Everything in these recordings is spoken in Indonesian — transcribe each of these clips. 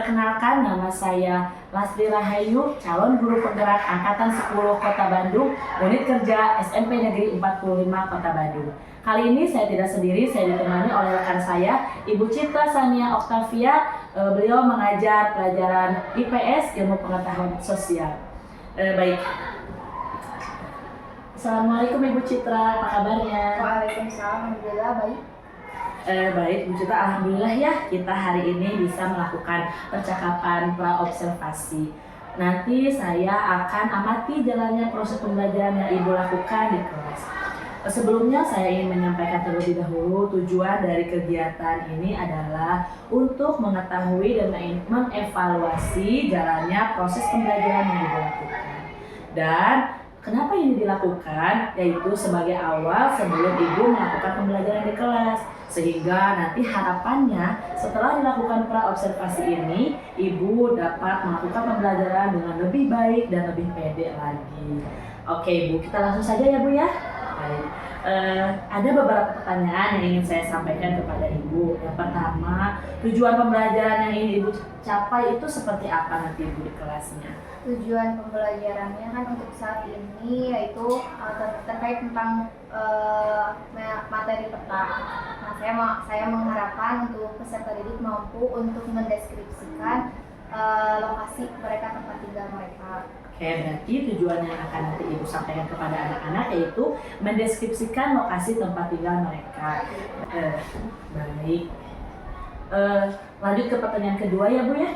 Perkenalkan, nama saya Lasri Rahayu, calon guru penggerak Angkatan 10 Kota Bandung, unit kerja SMP Negeri 45 Kota Bandung. Kali ini saya tidak sendiri, saya ditemani oleh rekan saya, Ibu Citra Sania Oktavia. Beliau mengajar pelajaran IPS, Ilmu Pengetahuan Sosial. Baik. Assalamualaikum Ibu Citra, apa kabarnya? Waalaikumsalam, alhamdulillah baik. Baik, Bu Citra, alhamdulillah ya kita hari ini bisa melakukan percakapan pra-observasi. Nanti saya akan amati jalannya proses pembelajaran yang Ibu lakukan di kelas. Sebelumnya saya ingin menyampaikan terlebih dahulu tujuan dari kegiatan ini adalah untuk mengetahui dan mengevaluasi jalannya proses pembelajaran yang Ibu lakukan. Dan kenapa ini dilakukan? Yaitu sebagai awal sebelum Ibu melakukan pembelajaran di kelas. Sehingga nanti harapannya setelah dilakukan pra-observasi ini, Ibu dapat melakukan pembelajaran dengan lebih baik dan lebih pede lagi. Oke Bu, kita langsung saja ya Bu ya. Baik. Ada beberapa pertanyaan yang ingin saya sampaikan kepada Ibu. Yang pertama, tujuan pembelajaran yang ingin Ibu capai itu seperti apa nanti Ibu di kelasnya? Tujuan pembelajarannya kan untuk saat ini yaitu terkait tentang materi peta. Nah, saya mengharapkan untuk peserta didik mampu untuk mendeskripsikan lokasi mereka, tempat tinggal mereka. Oke, berarti tujuan yang akan nanti Ibu sampaikan kepada anak-anak yaitu mendeskripsikan lokasi tempat tinggal mereka. Baik. Lanjut ke pertanyaan kedua ya Bu ya.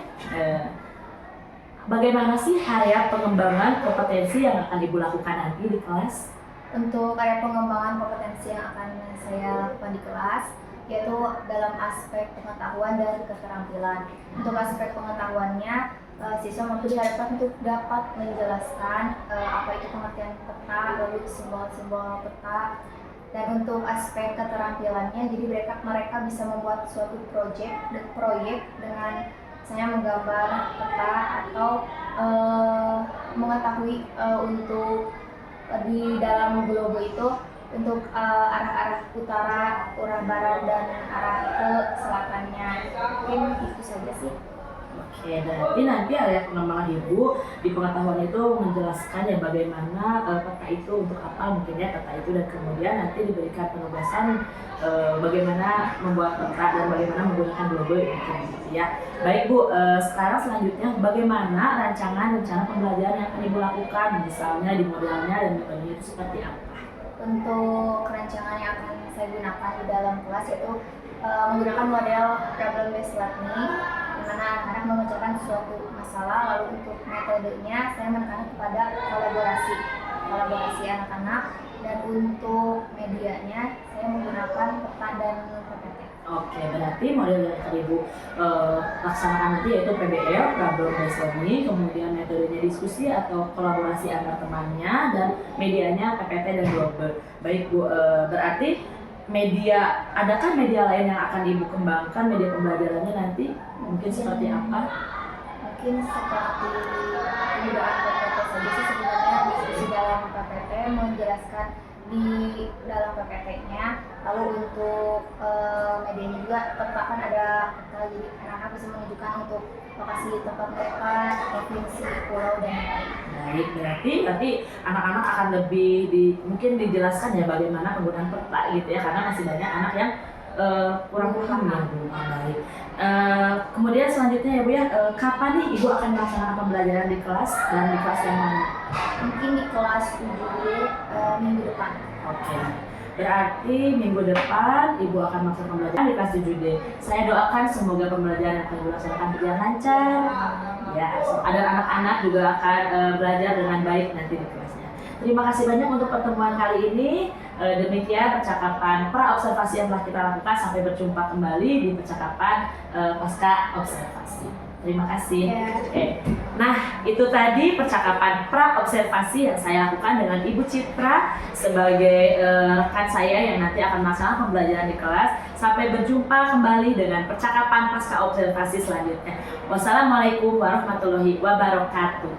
Bagaimana sih area pengembangan kompetensi yang akan Ibu lakukan nanti di kelas? Untuk area pengembangan kompetensi yang akan saya lakukan di kelas yaitu dalam aspek pengetahuan dan keterampilan. Untuk aspek pengetahuannya, siswa mampu diharapkan untuk dapat menjelaskan apa itu pengertian peta, lalu simbol-simbol peta. Dan untuk aspek keterampilannya, jadi mereka bisa membuat suatu proyek dengan misalnya menggambar peta atau mengetahui untuk di dalam globe itu untuk arah-arah utara, arah barat, dan arah ke selatannya. Mungkin itu saja sih. Oke, berarti nanti area pengembangan Ibu di pengetahuan itu menjelaskan ya bagaimana peta itu untuk apa mungkin ya peta itu, dan kemudian nanti diberikan penugasan bagaimana membuat peta dan bagaimana menggunakan globe gitu ya. Baik Bu, sekarang selanjutnya bagaimana rencana pembelajaran yang akan Ibu lakukan, misalnya di modelnya dan metodenya itu seperti apa? Untuk rancangan yang akan saya gunakan di dalam kelas yaitu menggunakan model problem based learning, di mana anak-anak memecahkan suatu masalah. Lalu untuk metodenya saya menekankan kepada kolaborasi anak-anak, dan untuk medianya saya menggunakan peta dan PPT. Oke, berarti model yang akan Ibu laksanakan nanti yaitu PBL, problem based learning, kemudian metodenya diskusi atau kolaborasi antar temannya, dan medianya PPT dan globe. Baik Bu, berarti adakah media lain yang akan Ibu kembangkan, media pembelajarannya nanti mungkin seperti apa? Mungkin seperti penggunaan PPT saja sih sebenarnya. Diskusi dalam PPT menjelaskan di dalam PPT-nya. Lalu untuk medianya juga tetap kan ada peta, jadi anak-anak bisa menunjukkan untuk lokasi tempat mereka, provinsi, pulau, dan lain-lain. Baik, berarti nanti anak-anak akan lebih mungkin dijelaskan ya bagaimana penggunaan peta gitu ya, karena masih banyak anak yang kurang paham ya Bu. Baik. Kemudian selanjutnya ya Bu ya, kapan nih Ibu akan melaksanakan pembelajaran di kelas dan di kelas yang mana? Mungkin di kelas 7D minggu depan. Oke. Berarti minggu depan Ibu akan melaksanakan pembelajaran di kelas 7D. Saya doakan semoga pembelajaran yang akan Ibu laksanakan berjalan lancar. Ya, ada anak-anak juga akan belajar dengan baik nanti di kelasnya. Terima kasih banyak untuk pertemuan kali ini. Demikian percakapan pra-observasi yang telah kita lakukan. Sampai berjumpa kembali di percakapan pasca observasi. Terima kasih. Nah, itu tadi percakapan pra-observasi yang saya lakukan dengan Ibu Citra sebagai rekan saya yang nanti akan melaksanakan pembelajaran di kelas. Sampai berjumpa kembali dengan percakapan pasca observasi selanjutnya. Wassalamualaikum warahmatullahi wabarakatuh.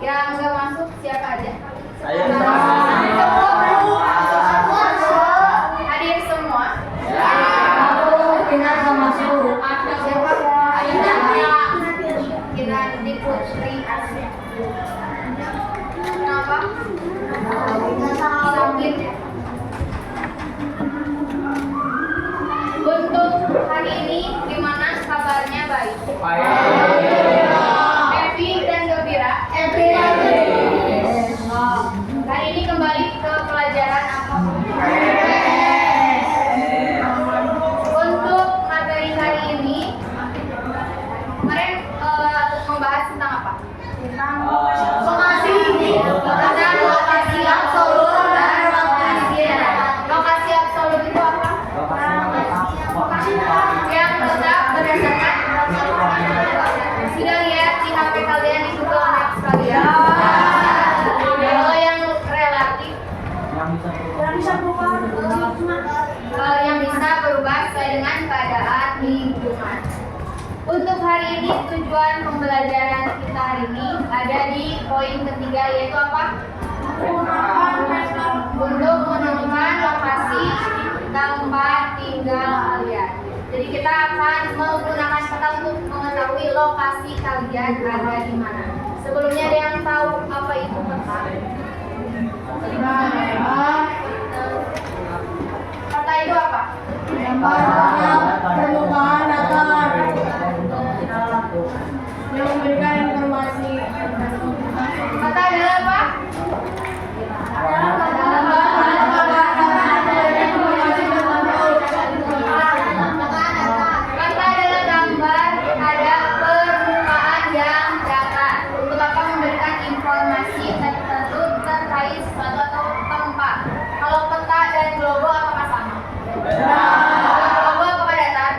Yang nggak masuk siapa aja? Ayo. Hadir semua. Kita nggak masuk. Siapa? Kinanti Putri Asri. Kenapa? Sakit ya. Untuk hari ini gimana kabarnya, baik? Happy dan gembira. Hari ini kembali ke pelajaran apa? Untuk materi hari ini kemarin membahas tentang apa? Tentang lokasi absolut dan lokasi absolut itu apa? Yang tetap berdasarkan sudah lihat di HP kalian di Google Maps kalian. Kalau yang relatif yang bisa berubah sesuai dengan keadaan lingkungan. Untuk hari ini tujuan pembelajaran kita hari ini ada di poin ketiga, yaitu apa? Untuk menemukan lokasi tempat tinggal kalian. Jadi kita akan menggunakan peta untuk mengetahui lokasi kalian ada di mana. Sebelumnya ada yang tahu apa itu peta? Peta itu apa? Permukaan datar yang memberikan informasi. Peta adalah apa? Peta adalah gambar ada permukaan yang datar. Untuk apa? Memberikan informasi tertentu terkait sesuatu atau tempat. Kalau peta dan globo apakah sama? Globo apakah datar?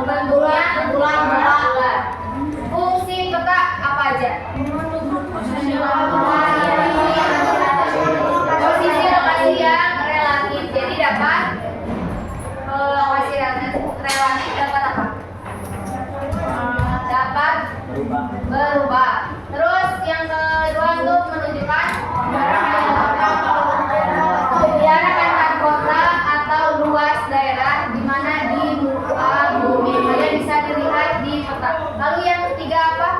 Bentuknya bulat. Fungsi peta apa aja? Posisi lokasi yang relatif. Jadi dapat lokasi relatif dapat apa? Dapat berubah. Terus yang kedua untuk menunjukkan jarak antar kota atau luas daerah di mana di muka bumi. Kalian bisa dilihat di peta. Lalu yang ketiga apa?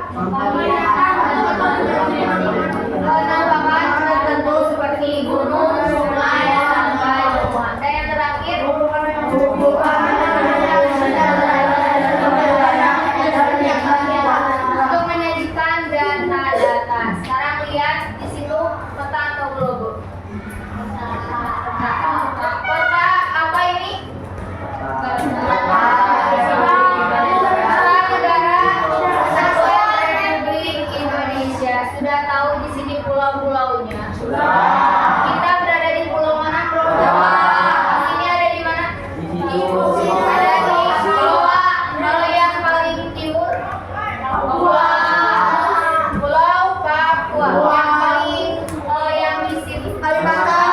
Penampakan tertentu seperti gunung, sungai, sampai batuan. Dan yang terakhir untuk menyajikan data. Sekarang lihat di situ peta atau globo. Peta apa ini? Peta negara Kesatuan Republik Indonesia. Sudah tahu di sini pulau-pulaunya? Kita berada di pulau mana? Pulau Jawa. Ini ada di mana? Ada di Jawa. Kalau yang paling timur? Pulau Papua. Yang di sini? Kalimantan.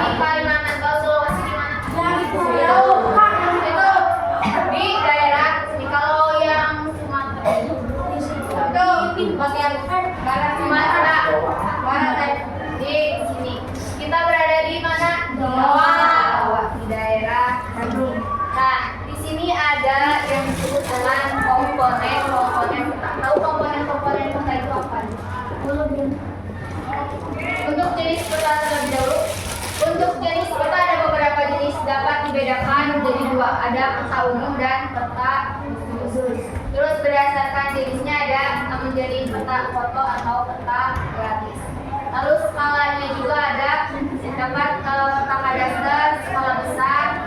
Di Kalimantan. Kalau Sulawesi di mana? Itu di daerah sini. Kalau yang Sumatera itu bagian barat Sumatera. Barat di sini. Kita berada di mana? Jawa. Di daerah Bandung. Nah, di sini ada yang disebut dengan komponen peta. Tahu komponen peta itu apa? Untuk jenis peta terlebih dahulu. Untuk jenis peta ada beberapa jenis, dapat dibedakan menjadi dua. Ada peta umum dan peta khusus. Terus berdasarkan jenisnya ada menjadi peta foto atau peta gratis. Lalu skalanya juga ada, dapat peta kadaster, skala besar,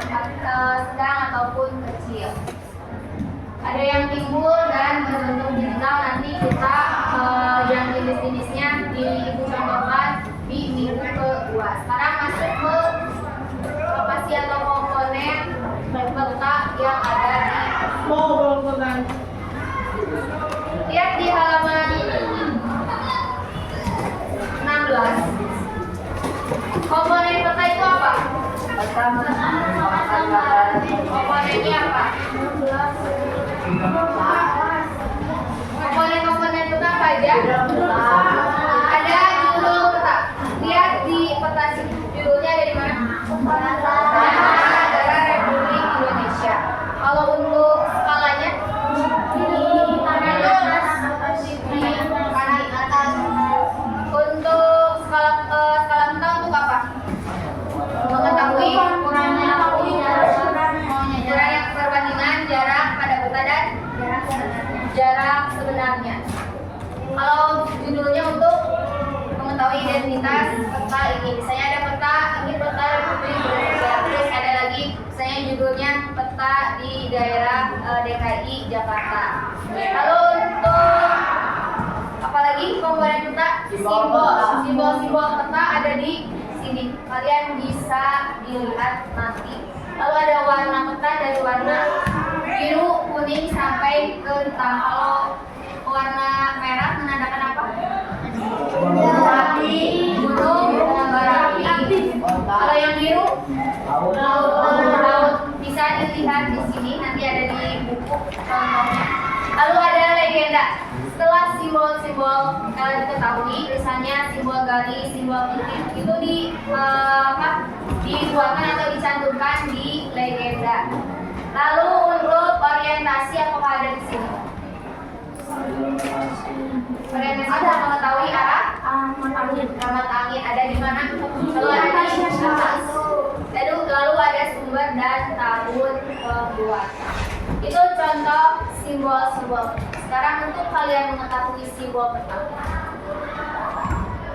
sedang ataupun kecil. Ada yang timbul dan berbentuk digital. Nanti kita yang jenis-jenisnya Ibu contohkan di minggu kedua. Sekarang masuk ke lokasi atau komponen peta yang ada di lihat di halaman 16. Komponen peta itu apa? Komponennya apa? Ada judul peta. Lihat di peta judulnya ada di mana? Negara Republik Indonesia. Kalau untuk skalanya di kanan atas, di kanan atas. Untuk skala peta untuk apa? Mengetahui jarak perbandingan jarak pada peta dan jarak sebenarnya. Kalau judulnya untuk mengetahui identitas peta ini, misalnya ada peta ini peta Republik Indonesia, terus ada lagi misalnya judulnya peta di daerah DKI Jakarta. Lalu untuk apalagi komponen peta, simbol peta ada di sini, kalian bisa dilihat nanti. Lalu ada warna peta dari warna biru, kuning sampai ke hitam. Kalau warna merah menandakan apa? Api, gunung, berapi. Kalau yang biru, laut. Bisa dilihat di sini, nanti ada di buku contohnya. Lalu ada legenda. Setelah simbol-simbol diketahui, misalnya simbol garis, simbol titik, itu dibuatkan atau dicantumkan di legenda. Lalu untuk orientasi apakah ada di sini? Orientasi untuk mengetahui arah alamat angin ada di mana? Lalu ada di atas. Lalu ada sumber dan tahun pembuatan. Itu contoh simbol-simbol. Sekarang untuk kalian mengetahui simbol peta,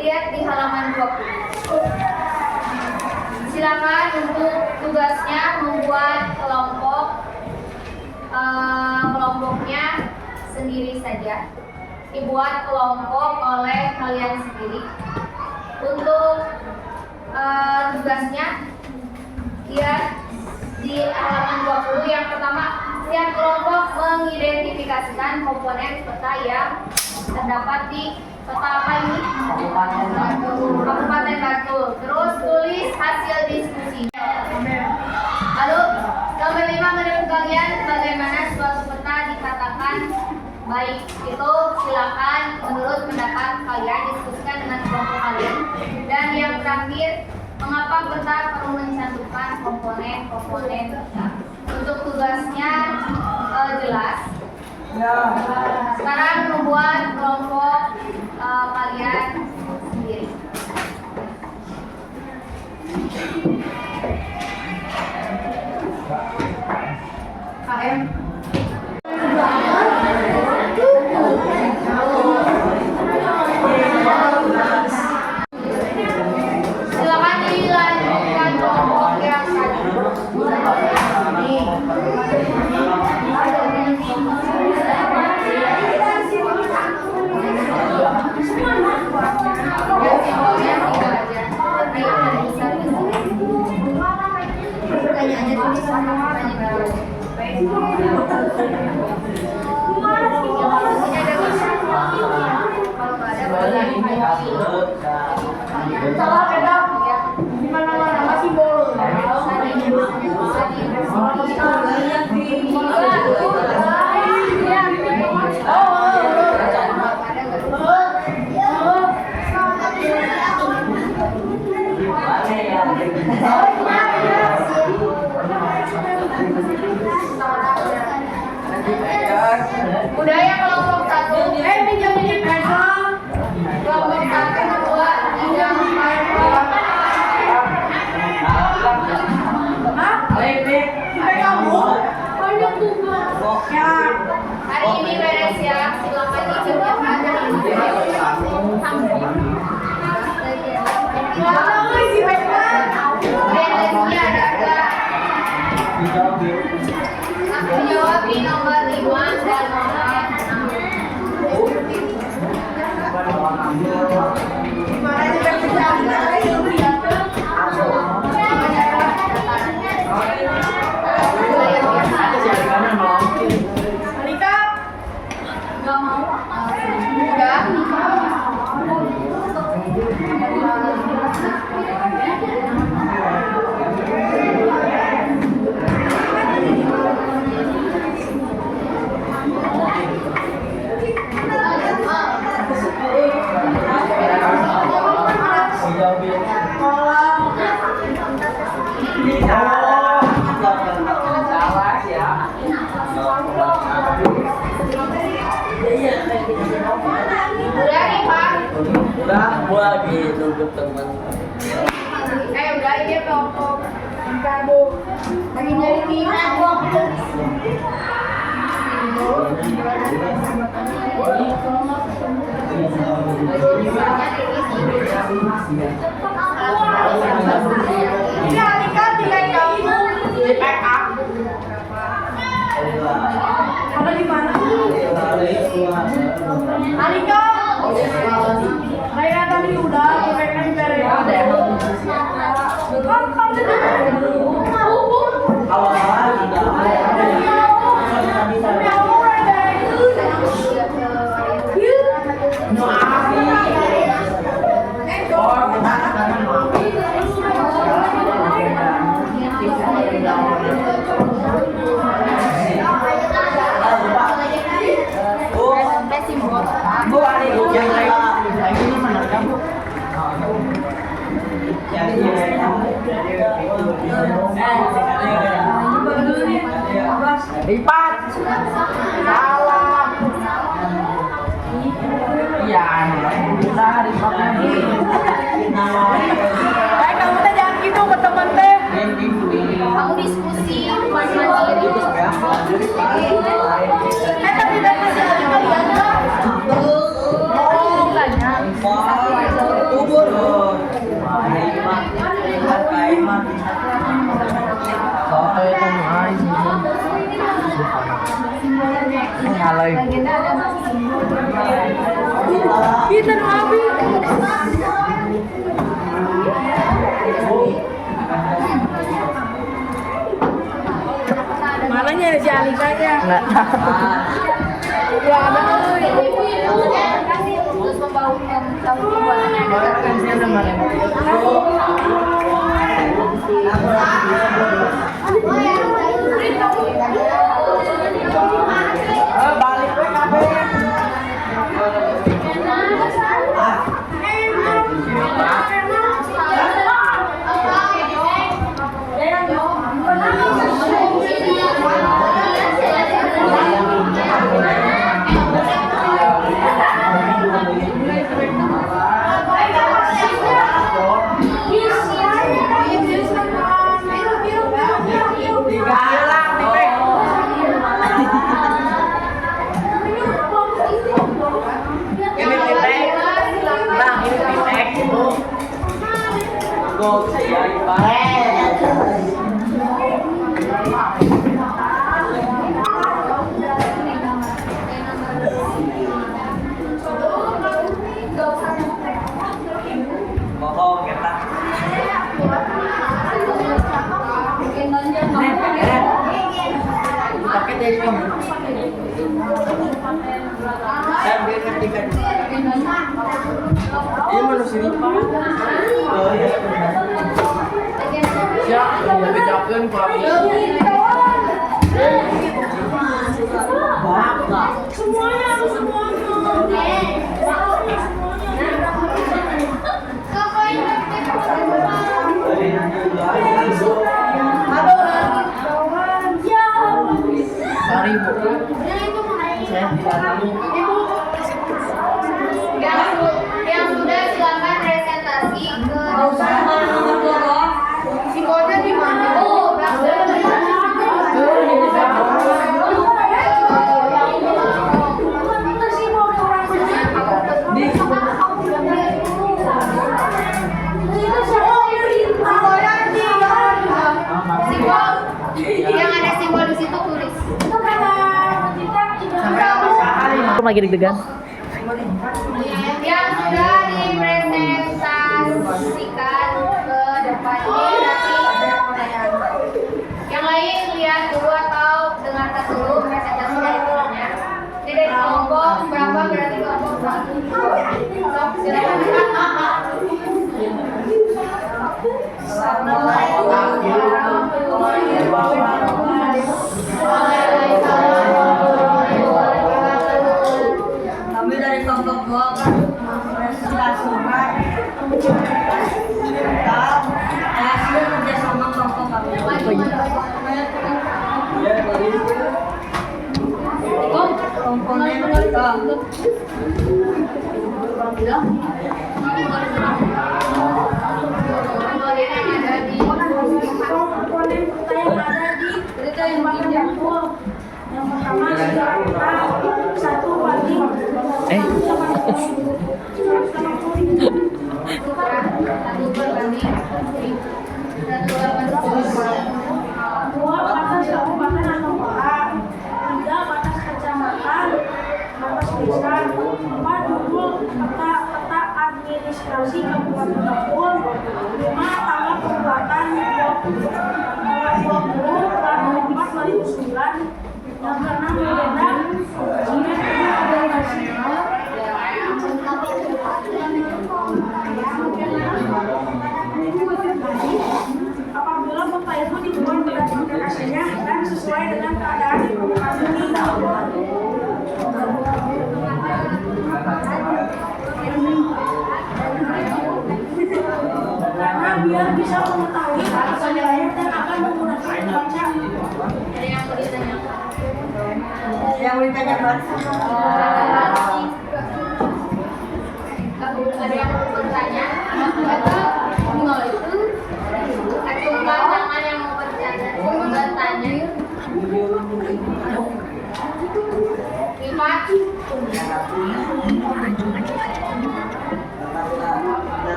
lihat di halaman 20. Silakan untuk tugasnya membuat kelompoknya sendiri saja. Dibuat kelompok oleh kalian sendiri. Untuk tugasnya, lihat di halaman 20 yang pertama. Setiap kelompok mengidentifikasikan komponen peta yang terdapat di peta apa ini? Kabupaten Bantul. Terus tulis hasil diskusi. Lalu nomor 5, menurut kalian bagaimana suatu peta dikatakan baik? Itu silakan menurut pendapat kalian diskusikan dengan kelompok kalian. Dan yang terakhir, mengapa peta perlu mencantumkan komponen peta? Untuk tugasnya jelas. Sekarang membuat kelompok kalian sendiri. KM. Silakan dilanjutkan kelompok yang satu. Salah beda. Di mana-mana masih bolong. Budaya kelompok 1. Minjam ini pesa. Kelompok 1, 2, 3, 4. Kamu? Banyak tugas. Ya. Hari ini beres ya. Silakan dikerjakan dengan baik. Isi pesa. Beresnya ada. Menjawab di nomor 5 dan nomor 6. Mana juga bisa. Alika. Gak mau? Udah. udah gua lagi nunggu teman. Udah ini kelompok kamu lagi nyari kita kok. Ini Alika nilai kamu di backup. Ada di mana? Alika. Saya tadi udah backup di backup. Lipat. Salah. Iya, udah lipat lagi. Kamu teh jangan gitu ke temen teh. Kamu diskusi Tapi dari masih ada kalian kan? Oh, tanya. Kubur. Kita nabi. Mana nyari si Alikanya? Enggak. Ya ada. terus membangun tanggungannya. Balik we kabeh. Ini manusia lipat. Oh iya. Ya, bedakan kurang Yang sudah silakan presentasi ke Sikonya di mana? Oh, yang ada simbol di situ tulis. Aku lagi deg-degan. Yang sudah dipresentasikan ke depan ini nanti yang lain lihat dulu atau dengarkan dulu presentasi dari temannya. Ini dari kelompok berapa berarti kelompok satu. Silakan. Kami dari kelompok 2 kan presentasi hasil kerjasama kelompok kami. komponen kita. Komponen kita yang ada di tembakan dapur. Yang pertama sudah kita satu wali. Dua batas kabupaten atau kota. Tiga batas kecamatan. Batas desa. Empat judul peta administrasi kabupaten dapur. Lima tanggal pembuatan 20 yang keenam agenda apabila peta itu dibuat berdasarkan aslinya dan sesuai dengan keadaan di lokasi karena biar bisa mengetahui bahasa lain dan akan menggunakan membaca. Yang mau ditanyakan? Ada yang mau bertanya? Atau itu? Atau jangan yang mau bertanya? Lima.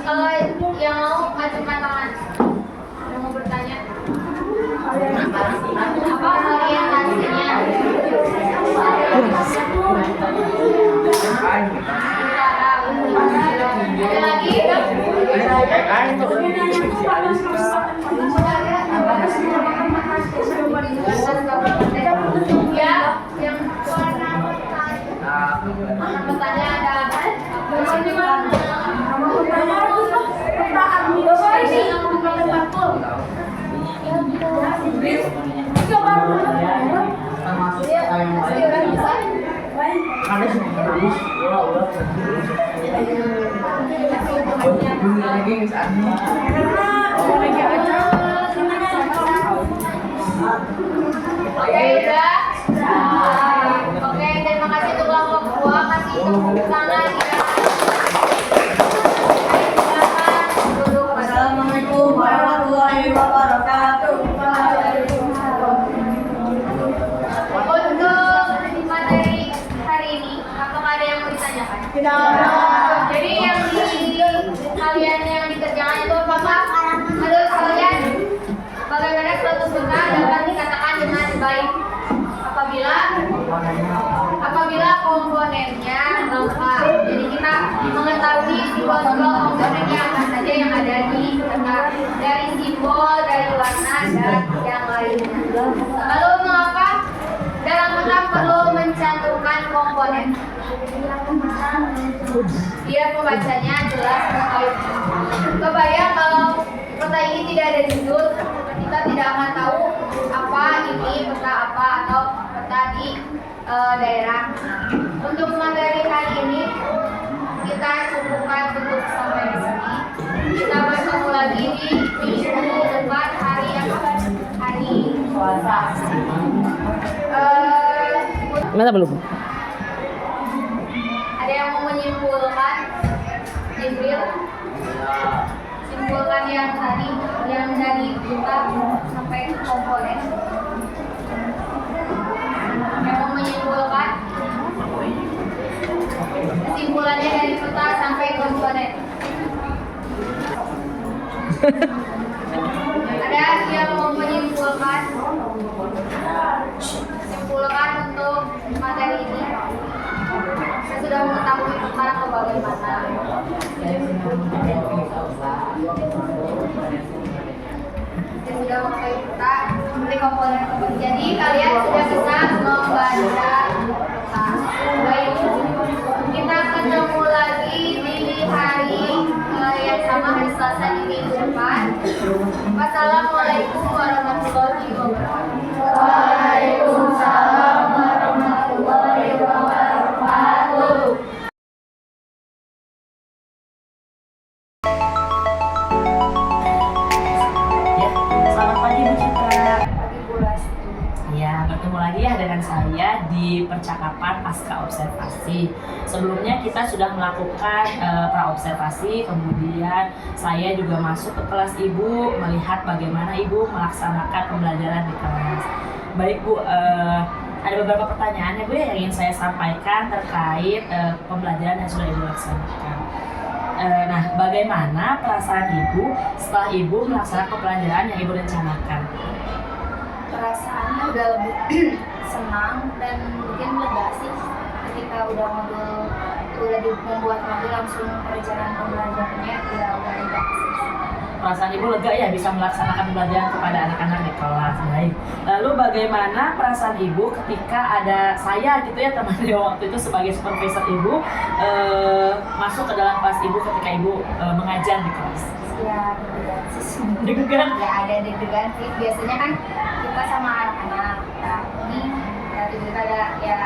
Kalau yang mau ajukan tangan, yang mau bertanya, apa orientasinya? Ada lagi? Ya, yang warna bertanya ada apa? peta administrasi kabupaten dapur. Oke, udah. Oke, terima kasih untuk kelompok dua. Kasih tepuk tangan ya. Silakan duduk. Assalamualaikum warahmatullahi wabarakatuh. Untuk materi hari ini, apakah ada yang mau ditanyakan? Jadi yang kalian yang dikerjakan itu apakah menurut kalian bagaimana suatu peta dapat dikatakan dengan baik apabila komponennya lengkap. Jadi kita mengetahui simbol-simbol komponennya apa saja yang ada di peta, dari simbol, dari warna dan yang lainnya. Lalu mengapa dalam peta perlu mencantumkan komponen? Biar pembacanya jelas terkait. Kebayang kalau peta ini tidak ada judul, kita tidak akan tahu apa ini peta apa atau peta di daerah. Untuk materi hari ini kita cukupkan untuk sampai di sini. Kita bertemu lagi di minggu depan hari Selasa. Mana belum? Ada yang mau menyimpulkan? Jibril? Simpulkan yang tadi, yang dari kita sampai komponen. Yang mau menyimpulkan? Kesimpulannya dari peta sampai komponen. Ada yang mau menyimpulkan? Simpulkan untuk materi ini. Saya sudah mengetahui peta atau bagaimana. Saya sudah mengetahui peta seperti komponen-komponen. Jadi kalian sudah bisa membaca peta. Baik, kita ketemu lagi di hari yang sama, hari Selasa di minggu depan. Wassalamualaikum warahmatullahi wabarakatuh. Waalaikumsalam warahmatullahi wabarakatuh. Selamat pagi Bu Citra. Pagi Bu Lesti. Ketemu lagi ya dengan saya di percakapan pasca observasi. Sebelumnya kita sudah melakukan pra-observasi, kemudian saya juga masuk ke kelas Ibu, melihat bagaimana Ibu melaksanakan pembelajaran di kelas. Baik Bu, ada beberapa pertanyaan ya Bu yang ingin saya sampaikan terkait pembelajaran yang sudah Ibu laksanakan. Nah, bagaimana perasaan Ibu setelah Ibu melaksanakan pembelajaran yang Ibu rencanakan? Perasaannya udah lebih senang dan mungkin lega sih ketika udah membuat modul langsung perencanaan pembelajarannya ya udah lega sih. Perasaan Ibu lega ya bisa melaksanakan pembelajaran kepada anak-anak di kelas. Baik. Lalu bagaimana perasaan Ibu ketika ada saya gitu ya temannya waktu itu sebagai supervisor Ibu masuk ke dalam kelas Ibu ketika Ibu mengajar di kelas? Ya deg-degan sih. Deg-degan? Ya ada deg-degan sih. Biasanya kan kita sama anak-anak. Nah ini dari kita ada ya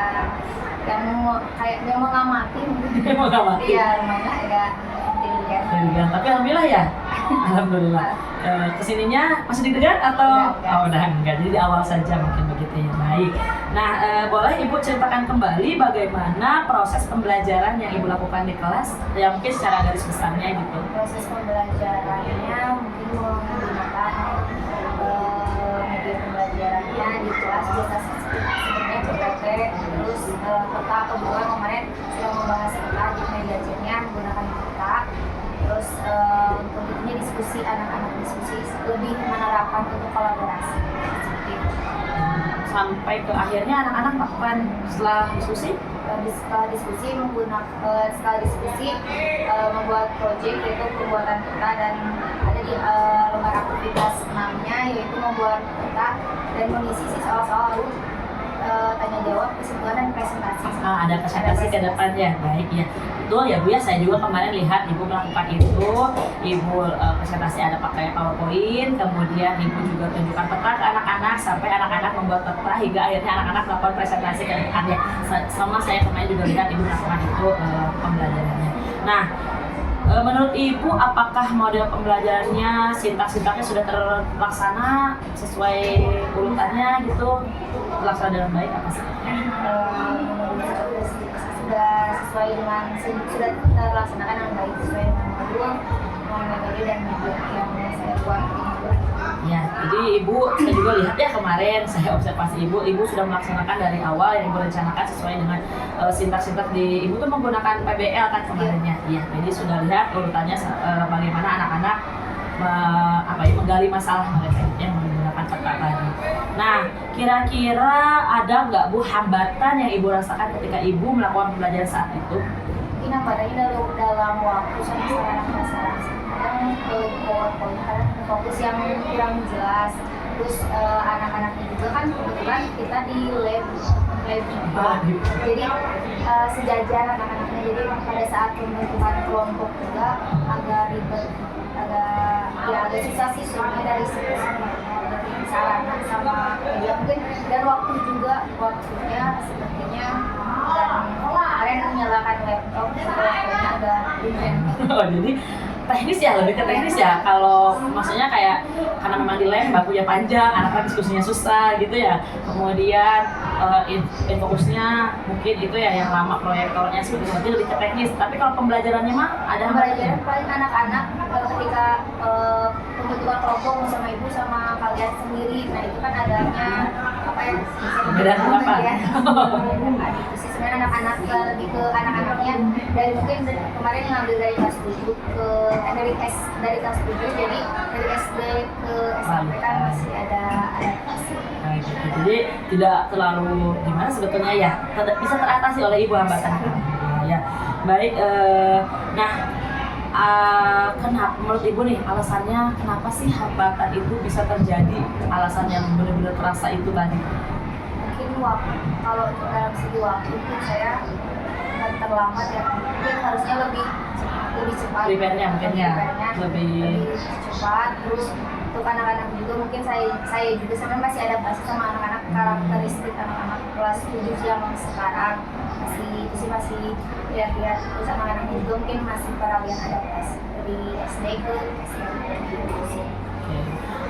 yang mau kayak yang mengamati mungkin. Yang mengamati. Iya lumayan agak deg-degan. Deg-degan. Tapi alhamdulillah ya. Alhamdulillah. Kesininya masih deg-degan atau? Enggak. Oh udah enggak. Jadi di awal saja mungkin begitu ya. Baik. Nah boleh Ibu ceritakan kembali bagaimana proses pembelajaran yang Ibu lakukan di kelas? Ya mungkin secara garis besarnya gitu. Proses pembelajarannya mungkin menggunakan media pembelajarannya di kelas biasa sebenarnya PPT terus peta kebetulan kemarin sedang membahas peta di media chatnya menggunakan peta terus berikutnya diskusi anak-anak diskusi lebih menerapkan untuk kolaborasi seperti itu. Sampai ke akhirnya anak-anak melakukan setelah diskusi? Setelah diskusi membuat proyek yaitu pembuatan peta dan ada di lembar aktivitas 6-nya yaitu membuat peta dan mengisi soal-soal lalu tanya jawab, kesimpulan dan presentasi. Ada presentasi ke depan ya, baik ya. Betul ya Bu ya, saya juga kemarin lihat Ibu melakukan itu. Ibu presentasi ada pakai PowerPoint, kemudian Ibu juga tunjukkan peta ke anak-anak sampai anak-anak membuat peta hingga akhirnya anak-anak melakukan presentasi ke depan ya. Sama saya kemarin juga lihat Ibu melakukan itu pembelajarannya. Nah, menurut Ibu apakah model pembelajarannya sintak-sintaknya sudah terlaksana sesuai urutannya gitu? Terlaksana dengan baik apa sih? Sudah sesuai dengan sudah terlaksanakan dengan baik sesuai dengan modul, metode dan media yang saya buat. Ya, jadi Ibu, saya juga lihat ya kemarin saya observasi Ibu sudah melaksanakan dari awal yang Ibu rencanakan sesuai dengan sintak-sintak di Ibu tuh menggunakan PBL kan kemarinnya. Iya, jadi sudah lihat urutannya bagaimana anak-anak menggali masalah mereka yang menggunakan peta tadi. Nah, kira-kira ada nggak Bu hambatan yang Ibu rasakan ketika Ibu melakukan pembelajaran saat itu? Mungkin hambatannya dalam waktu sama sarana prasarana. Kadang PowerPoint kadang fokus yang kurang jelas. Terus anak-anaknya juga kan kebetulan kita di lab juga. Jadi sejajar anak-anaknya. Jadi pada saat pembentukan kelompok juga agak ribet, agak susah sih sebenarnya dari sarana sama media mungkin dan waktunya sepertinya dan kemarin menyalakan laptop waktunya agak lumayan. Oh, jadi teknis ya, lebih ke teknis ya. Kalau maksudnya kayak karena memang di lab bakunya panjang, anak-anak diskusinya susah gitu ya. Kemudian fokusnya mungkin itu ya yang lama proyektornya seperti lebih ke teknis. Tapi kalau pembelajarannya mah ada Pembelajaran paling anak-anak ketika pembentukan kelompok sama ibu sama kalian sendiri. Nah itu kan adanya apa ya? Bedaan apa? Sih sebenarnya anak-anak lebih ke anak-anaknya dari mungkin kemarin ngambil dari kelas 7 ke dari kelas 7 jadi dari SD ke SMP kan masih ada adaptasi. Nah, gitu. Jadi tidak terlalu gimana sebetulnya ya, bisa teratasi oleh Ibu hambatan. Ya, baik. Nah, kenapa menurut Ibu nih alasannya kenapa sih hambatan itu bisa terjadi? Alasan yang benar-benar terasa itu tadi? Mungkin waktu kalau dalam segi waktu itu saya nggak terlambat ya, mungkin harusnya lebih cepat. Prepare-nya mungkin ya, lebih cepat. Terus untuk anak-anak juga mungkin saya juga sebenarnya masih adaptasi sama anak-anak karakteristik anak-anak kelas 7 yang sekarang masih lihat-lihat terus anak-anak juga mungkin masih peralihan adaptasi dari SD ke SMP.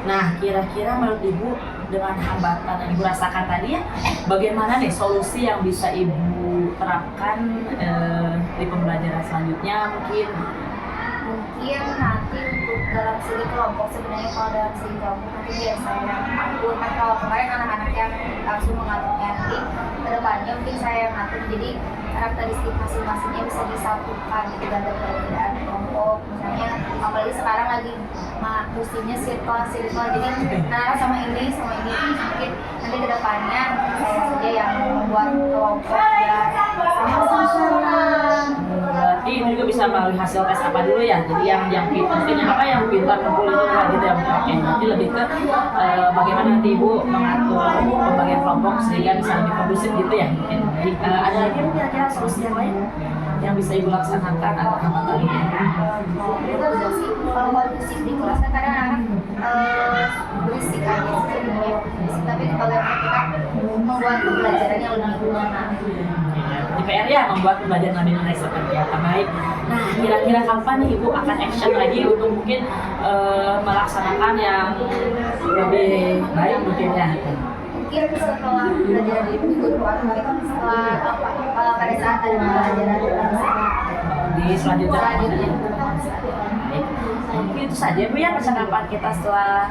Nah, kira-kira menurut Ibu dengan hambatan yang Ibu rasakan tadi ya, bagaimana nih solusi yang bisa Ibu terapkan di pembelajaran selanjutnya mungkin? Mungkin nanti untuk dalam segi kelompok, sebenarnya kalau dalam segi kelompok nanti biar saya yang atur, kan kalau kemarin anak-anak yang langsung mengaturnya, nanti kedepannya mungkin saya yang ngatur, jadi karakteristik masing-masingnya bisa disatukan gitu dan perbedaan kelompok. Misalnya apalagi sekarang lagi musimnya circle, jadi anak sama ini mungkin nanti kedepannya saya saja yang membuat kelompok ya sama-sama. Berarti ini juga bisa melalui hasil tes apa dulu ya. Jadi yang pentingnya apa yang pintar kumpul itu enggak gitu ya. Oke, nanti lebih ke bagaimana nanti Ibu mengatur pembagian kelompok sehingga bisa lebih kondusif gitu ya. Mungkin ada lagi kira-kira solusi yang lain yang bisa Ibu laksanakan atau apa tadi? Kalau kondusif di kelas kan kadang anak berisik aja sebenarnya berisik, tapi bagaimana kita membuat pembelajarannya lebih menyenangkan. Di PR ya membuat pembelajaran lebih menarik seperti apa. Baik. Nah, kira-kira kapan nih Ibu akan action lagi untuk mungkin melaksanakan yang lebih baik mungkin ya? Mungkin setelah pembelajaran di minggu depan, mungkin setelah pada saat ada pembelajaran Di selanjutnya. selanjutnya. Mungkin itu saja Bu ya percakapan kita setelah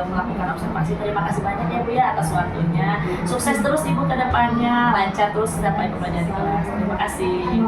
melakukan observasi. Terima kasih banyak ya Bu ya atas waktunya. Sukses terus Ibu ke depannya, lancar terus dapat pembelajaran di kelas. Terima kasih.